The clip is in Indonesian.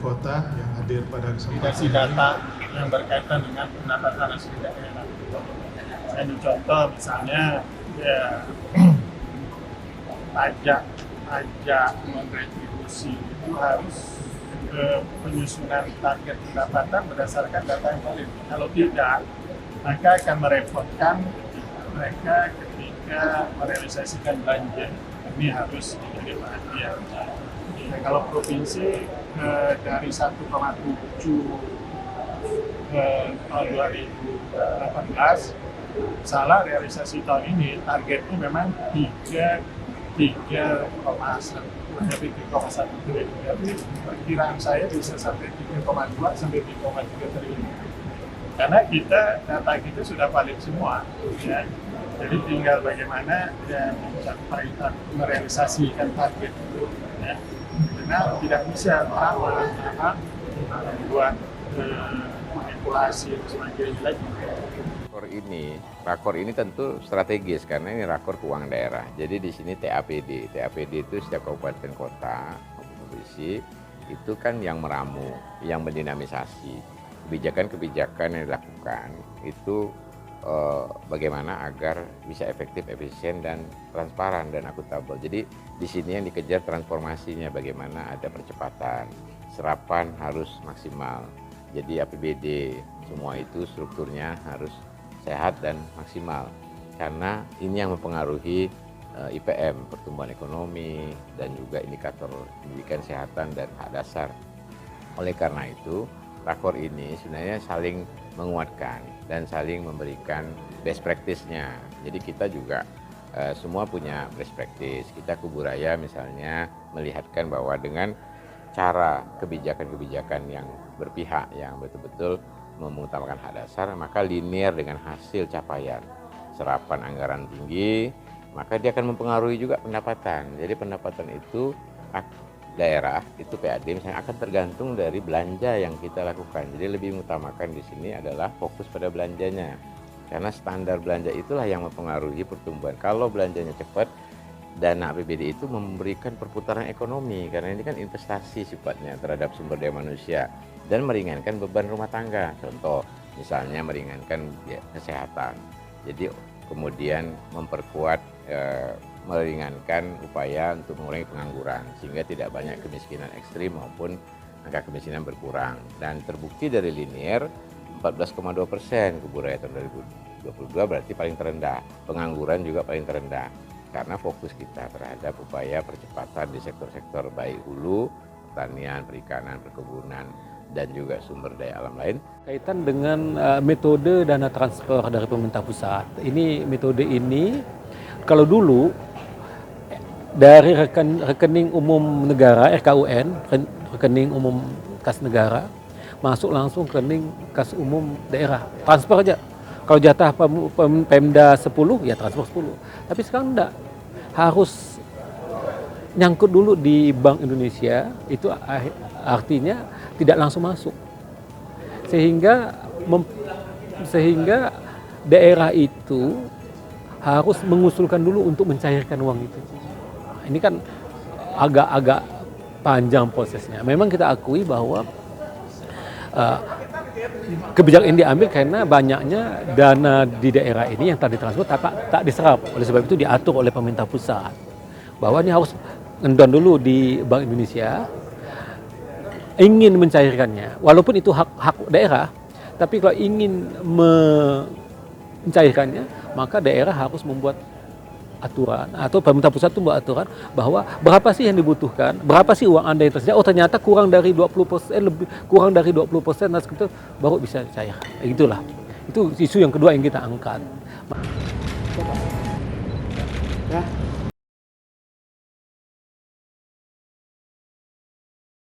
Kota yang hadir pada kesempatan Kasih data yang berkaitan dengan pendapatan asli daerah. Saya ambil contoh misalnya ya pajak non-retribusi itu harus penyusunan target pendapatan berdasarkan data yang valid. Kalau tidak, maka akan merepotkan mereka ketika merealisasikan belanja. Ini harus menjadi perhatian. Nah, kalau provinsi dari 1,7 tahun 2018, salah realisasi tahun ini targetnya memang 3,1 triliun. Tapi perkiraan saya bisa sampai 3,2 sampai 3,3 triliun. Karena data kita sudah valid semua, ya. Jadi tinggal bagaimana ya, mencapai merealisasikan target itu, ya. Karena tidak bisa orang membuat manipulasi dan sebagainya lagi. Rakor ini tentu strategis karena ini rakor keuangan daerah. Jadi di sini TAPD itu setiap kabupaten kota, provinsi itu kan yang meramu, yang mendinamisasi kebijakan-kebijakan yang dilakukan itu bagaimana agar bisa efektif, efisien dan transparan dan akuntabel. Jadi di sini yang dikejar transformasinya, bagaimana ada percepatan, serapan harus maksimal. Jadi APBD semua itu strukturnya harus sehat dan maksimal, karena ini yang mempengaruhi IPM, pertumbuhan ekonomi, dan juga indikator pendidikan, kesehatan, dan hak dasar. Oleh karena itu, rakor ini sebenarnya saling menguatkan dan saling memberikan best practice-nya. Jadi kita juga semua punya best practice. Kita Kuburaya misalnya melihatkan bahwa dengan cara kebijakan-kebijakan yang berpihak, yang betul-betul mengutamakan hak dasar, maka linear dengan hasil capaian. Serapan anggaran tinggi, maka dia akan mempengaruhi juga pendapatan. Jadi pendapatan itu daerah, itu PAD misalnya akan tergantung dari belanja yang kita lakukan. Jadi lebih mengutamakan di sini adalah fokus pada belanjanya. Karena standar belanja itulah yang mempengaruhi pertumbuhan. Kalau belanjanya cepat, dana APBD itu memberikan perputaran ekonomi, karena ini kan investasi sifatnya terhadap sumber daya manusia dan meringankan beban rumah tangga. Contoh, misalnya meringankan kesehatan. Jadi kemudian memperkuat, meringankan upaya untuk mengurangi pengangguran sehingga tidak banyak kemiskinan ekstrim maupun angka kemiskinan berkurang. Dan terbukti dari linear 14,2% Kuburaya tahun 2022 berarti paling terendah. Pengangguran juga paling terendah. Karena fokus kita terhadap upaya percepatan di sektor-sektor baik hulu, pertanian, perikanan, perkebunan, dan juga sumber daya alam lain. Kaitan dengan metode dana transfer dari pemerintah pusat. Ini metode ini, kalau dulu dari rekening umum negara, RKUN, rekening umum kas negara, masuk langsung rekening kas umum daerah. Transfer aja. Kalau jatah Pemda 10, ya transfer 10. Tapi sekarang enggak. Harus nyangkut dulu di Bank Indonesia, itu artinya tidak langsung masuk. Sehingga daerah itu harus mengusulkan dulu untuk mencairkan uang itu. Nah, ini kan agak panjang prosesnya. Memang kita akui bahwa kebijakan ini diambil karena banyaknya dana di daerah ini yang tadi transfer tak diserap. Oleh sebab itu diatur oleh pemerintah pusat bahwa ini harus ngendon dulu di Bank Indonesia, ingin mencairkannya. Walaupun itu hak daerah, tapi kalau ingin mencairkannya, maka daerah harus membuat aturan, atau pemerintah pusat itu membuat aturan bahwa berapa sih yang dibutuhkan, berapa sih uang Anda yang tersedia, oh ternyata kurang dari 20%, kurang dari 20%, nah segitu baru bisa cair. Itulah. Itu isu yang kedua yang kita angkat. Ya.